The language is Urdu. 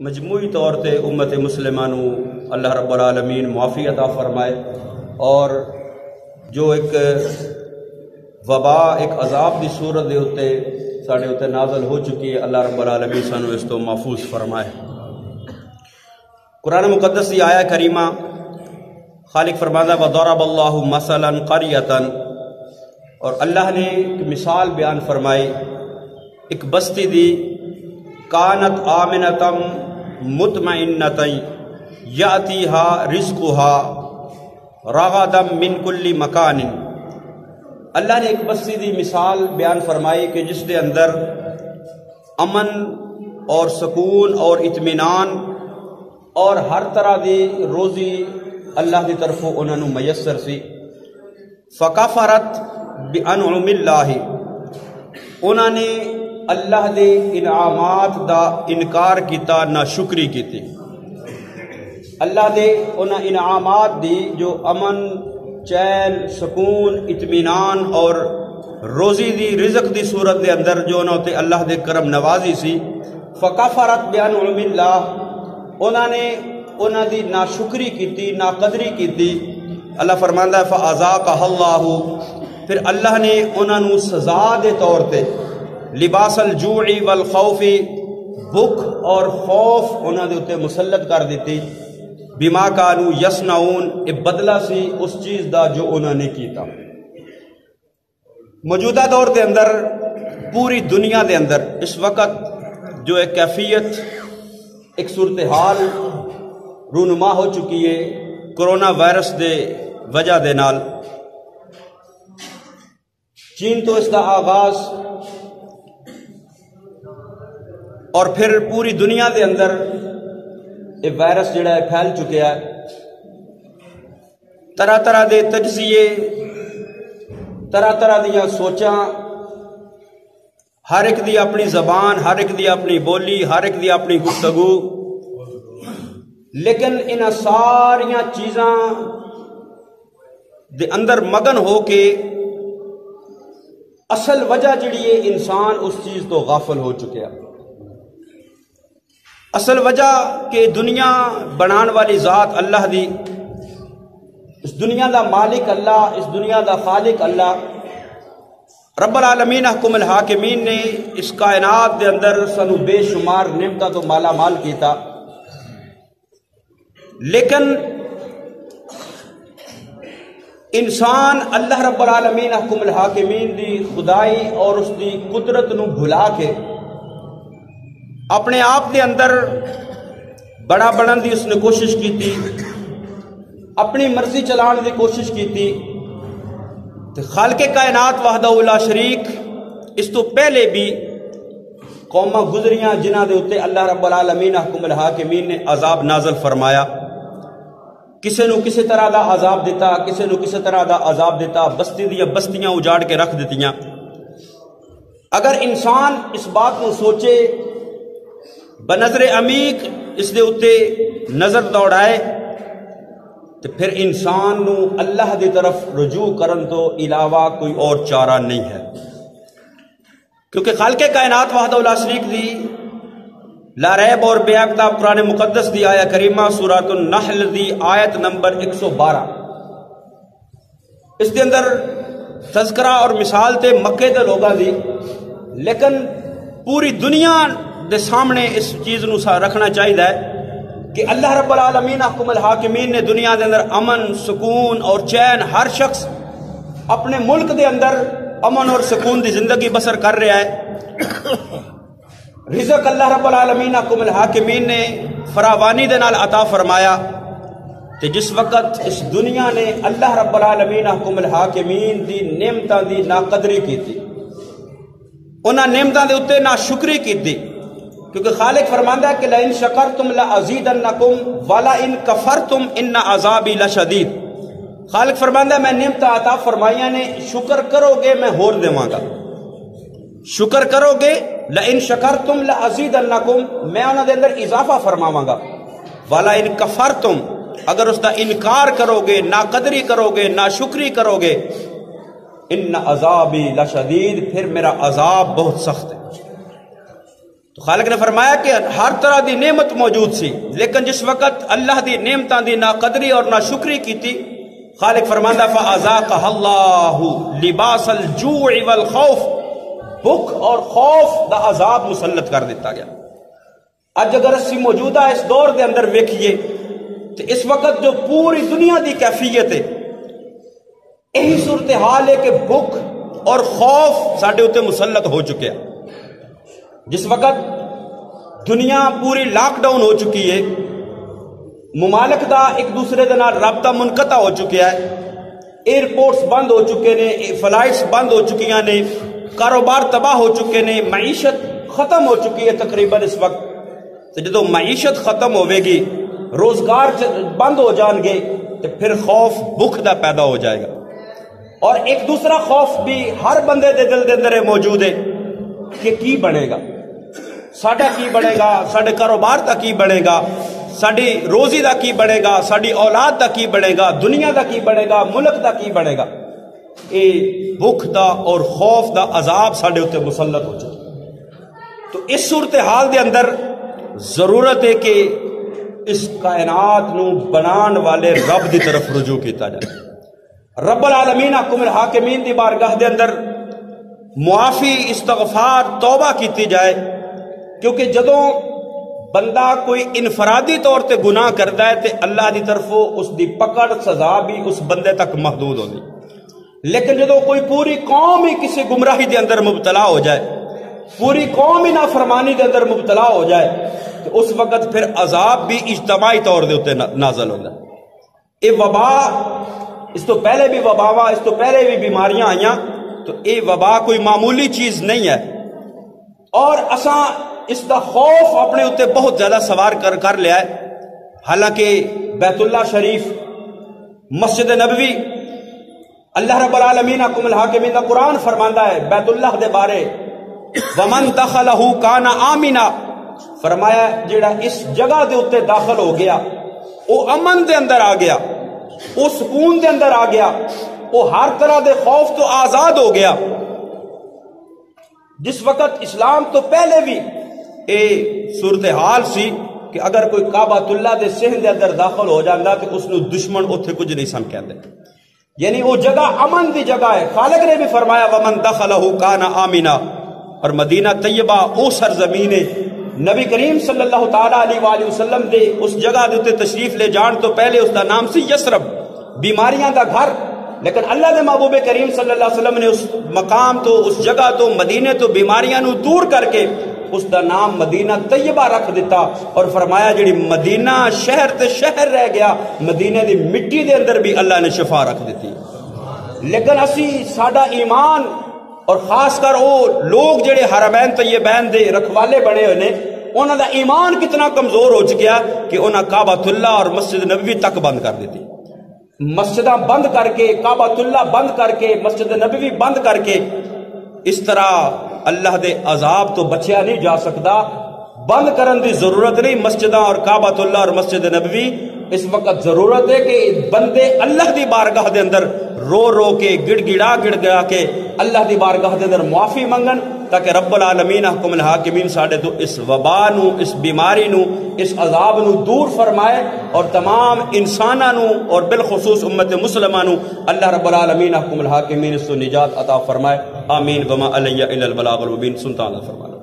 مجموعی طور تے امت مسلمہ نو اللہ رب العالمین معافی عطا فرمائے، اور جو ایک وبا ایک عذاب دی صورت دے ہوتے ساڑھے ہوتے نازل ہو چکی ہے، اللہ رب العالمین سانو اس تو محفوظ فرمائے۔ قرآن مقدس دی آیہ کریمہ خالق فرماتا ہے وَضَرَبَ اللَّهُ مَثَلًا قَرْيَةً، اور اللہ نے ایک مثال بیان فرمائی ایک بستی دی، کانت آمنتم مطمئنتم یاتیہا رزقہا رغدم من کل مکان۔ اللہ نے ایک بستی دی مثال بیان فرمائی کہ جس دے اندر امن اور سکون اور اطمینان اور ہر طرح دی روزی اللہ دی طرفوں انہوں نے میسر سی۔ فکفرت بانعم اللہ، انہوں نے اللہ دے انعامات دا انکار کیتا، نہ شکری کیتی۔ اللہ دے انہاں انعامات دی جو امن، چین، سکون، اطمینان اور روزی دی رزق دی صورت دے اندر جو انہوں تے اللہ دے کرم نوازی سی، فکفرت بانعم اللہ، انہوں نے انہاں دی ناشکری کیتی، ناقدری کیتی۔ اللہ فرماندا ہے فَأَذَاقَهَا اللَّهُ، پھر اللہ نے انہاں نو سزا دے طور تے لباس الجوع والخوف، بھوک اور خوف انہاں دے اتے مسلط کر دیتی، بما کانوا یصنعون، یہ بدلہ سی اس چیز دا جو انہوں نے کیتا۔ موجودہ دور دے اندر پوری دنیا دے اندر اس وقت جو ایک کیفیت ایک صورتحال رونما ہو چکی ہے کرونا وائرس دے وجہ دے نال، چین تو اس دا آغاز اور پھر پوری دنیا دے اندر یہ وائرس جڑا ہے پھیل چکیا ہے۔ طرح طرح دے تجزیے، طرح طرح دیاں سوچاں، ہر ایک دی اپنی زبان، ہر ایک دی اپنی بولی، ہر ایک دی اپنی گفتگو، لیکن انہاں ساریاں چیزاں دے اندر مگن ہو کے اصل وجہ جڑی ہے انسان اس چیز تو غافل ہو چکیا۔ اصل وجہ کہ دنیا بنان والی ذات اللہ دی، اس دنیا دا مالک اللہ، اس دنیا دا خالق اللہ رب العالمین حکم الحاکمین نے اس کائنات دے اندر سنو بے شمار نعمتاں تو مالا مال کیتا، لیکن انسان اللہ رب العالمین حکم الحاکمین دی خدائی اور اس دی قدرت نو بھلا کے اپنے آپ دے اندر بڑا بڑھن دی اس نے کوشش کی تھی، اپنی مرضی چلان دی کوشش کی تھی۔ تو خالق کائنات وحدہ لا شریک اس تو پہلے بھی قوماں گزریاں جنہ دے اتے اللہ رب العالمین حکم الحاکمین نے عذاب نازل فرمایا، کسے نو کسے طرح دا عذاب دیتا، کسے نو کسے طرح دا عذاب دیتا، بستی دیا بستیاں اجاڑ کے رکھ دیتیاں۔ اگر انسان اس بات کو سوچے، بنظر عمیق اس دے اتے نظر دوڑائے، تو پھر انسان نو اللہ دی طرف رجوع کرن تو علاوہ کوئی اور چارہ نہیں ہے، کیونکہ خالق کائنات وحدہ لا شریک دی لا ریب اور بے اکتاب قرآن مقدس دی آیہ کریمہ سورۃ النحل دی آیت نمبر 112، اس دے اندر تذکرہ اور مثال تے مکے دے لوگاں دی، لیکن پوری دنیا دے سامنے اس چیز نو رکھنا چاہیے کہ اللہ رب العالمین حکم الحاکمین نے دنیا دے اندر امن، سکون اور چین، ہر شخص اپنے ملک دے اندر امن اور سکون دی زندگی بسر کر رہا ہے۔ رزق اللہ رب العالمین حکم الحاکمین نے فراوانی دے نال عطا فرمایا، کہ جس وقت اس دنیا نے اللہ رب العالمین حکم الحاکمین دی نعمتاں دی ناقدری کی تھی، انہاں نعمتاں دے اتے ناشکری کی تھی، کیونکہ خالق فرماندا ہے کہ لئن شکرتم لازیدنکم ولئن کفرتم ان عذابی لشدید۔ خالق فرماندا ہے میں نعمتاں عطا فرمائیاں نے، شکر کرو گے میں ہور دیواں گا، شکر کرو گے لئن شکرتم لازیدنکم، میں انہاں دے اندر اضافہ فرماواں گا، ولئن کفرتم، اگر اس دا انکار کرو گے، ناقدری کرو گے، ناشکری کرو گے، ان عذابی لشدید، پھر میرا عذاب بہت سخت ہے۔ تو خالق نے فرمایا کہ ہر طرح دی نعمت موجود سی، لیکن جس وقت اللہ دی نعمتاں دی نہ قدری اور نہ شکری کی تھی، خالق فرماندا فَأَذَاقَهَا اللَّهُ لِبَاسَ الْجُوعِ وَالْخَوْفِ، بھوک اور خوف دا عذاب مسلط کر دیتا گیا۔ اج اگر اسی موجودہ اس دور دے اندر ویکھیے تو اس وقت جو پوری دنیا دی کیفیت ہے، یہی صورتحال ہے کہ بھوک اور خوف ساڈے اوتے مسلط ہو چکے ہیں۔ جس وقت دنیا پوری لاک ڈاؤن ہو چکی ہے، ممالک دا ایک دوسرے دے نال رابطہ منقطع ہو چکا ہے، ایئرپورٹس بند ہو چکے نے، فلائٹس بند ہو چکیاں نے، کاروبار تباہ ہو چکے نے، معیشت ختم ہو چکی ہے تقریباً اس وقت۔ تو جدو معیشت ختم ہوے گی، روزگار بند ہو جان گے، تو پھر خوف بھوک دا پیدا ہو جائے گا۔ اور ایک دوسرا خوف بھی ہر بندے دے دل دے اندر موجود ہے کہ کی بنے گا، ساڈا کی بنے گا، ساڈے کاروبار دا کی بنے گا، ساڈی روزی دا کی بنے گا، ساڈی اولاد دا کی بنے گا، دنیا دا کی بنے گا، ملک دا کی بنے گا۔ اے بھوک دا اور خوف دا عذاب ساڈے اوتے مسلط ہو چکا۔ تو اس صورتحال دے اندر ضرورت ہے کہ اس کائنات نو بنان والے رب دی طرف رجوع کیتا جائے۔ رب العالمین حکم الحاکمین دی بارگاہ دے اندر معافی، استغفار، توبہ کیتی جائے، کیونکہ جدوں بندہ کوئی انفرادی طور تے گناہ کرتا ہے تے اللہ دی طرفوں اس دی پکڑ سزا بھی اس بندے تک محدود ہوندی، لیکن جدوں کوئی پوری قوم ہی کسی گمراہی دے اندر مبتلا ہو جائے، پوری قوم ہی نافرمانی دے اندر مبتلا ہو جائے، تو اس وقت پھر عذاب بھی اجتماعی طور دے اوتے نازل ہوندا ہے۔ اے وبا، اس تو پہلے بھی وباواں، اس تو پہلے بھی بیماریاں آئیاں، تو اے وبا کوئی معمولی چیز نہیں ہے، اور اساں اس دا خوف اپنے اوتے بہت زیادہ سوار کر لیا ہے۔ حالانکہ بیت اللہ شریف، مسجد نبوی، اللہ رب العالمین حکم الحاکمین دا قرآن فرماندا ہے بیت اللہ دے بارے، وَمَن دَخَلَهُ كَانَ آمِنًا، فرمایا جڑا اس جگہ دے اوتے داخل ہو گیا وہ امن دے اندر آ گیا، وہ سکون دے اندر آ گیا، وہ ہر طرح دے خوف تو آزاد ہو گیا۔ جس وقت اسلام تو پہلے بھی اے صورتحال سی کہ اگر کوئی کعبۃ اللہ دے صحن دے اندر داخل ہو جاندہ کہ اس نو دشمن اتھے کچھ نہیں سن کہندے، یعنی وہ جگہ امن دی جگہ ہے۔ خالق نے بھی فرمایا وَمَن دَخَلَهُ كَانَ آمِنًا، اور مدینہ طیبہ او سرزمین ہے، نبی کریم صلی اللہ تعالیٰ علیہ وآلہ وسلم دے اس جگہ دے تشریف لے جان تو پہلے اس دا نام سی یسرب، بیماریاں دا گھر، لیکن اللہ دے محبوب کریم صلی اللہ علیہ وسلم نے اس مقام تو، اس جگہ تو، مدینے تو بیماریاں نو دور کر کے اس دا نام مدینہ طیبہ رکھ دیتا، اور فرمایا جڑی مدینہ شہر تے شہر رہ گیا، مدینے دی مٹی دے اندر بھی اللہ نے شفا رکھ دیتی۔ لیکن اسی ساڈا ایمان، اور خاص کر وہ لوگ جڑے حرمین طیبین دے رکھوالے بنے ہوئے نے، انہاں دا ایمان کتنا کمزور ہو چکیا کہ انہاں کعبۃ اللہ اور مسجد نبوی تک بند کر دیتی۔ مسجداں بند کر کے، کعبۃ اللہ بند کر کے، مسجد نبوی بند کر کے، اس طرح اللہ دے عذاب تو بچیا نہیں جا سکتا۔ بند کرن دی ضرورت نہیں مسجداں اور کعبۃ اللہ اور مسجد نبوی، اس وقت ضرورت ہے کہ بندے اللہ دی بارگاہ دے اندر رو رو کے، گڑ گڑا کے اللہ دی بارگاہ دے اندر معافی منگن، تاکہ رب العالمین حکم الحاکمین ساڈے تو اس وبا نو، اس بیماری نو، اس عذاب نو دور فرمائے، اور تمام انساناں نو اور بالخصوص امت مسلمہ نو اللہ رب العالمین حکم الحاکمین اس تو نجات عطا فرمائے۔ آمین۔ وما علی الا البلاغ المبین۔ سلطان فرمانا۔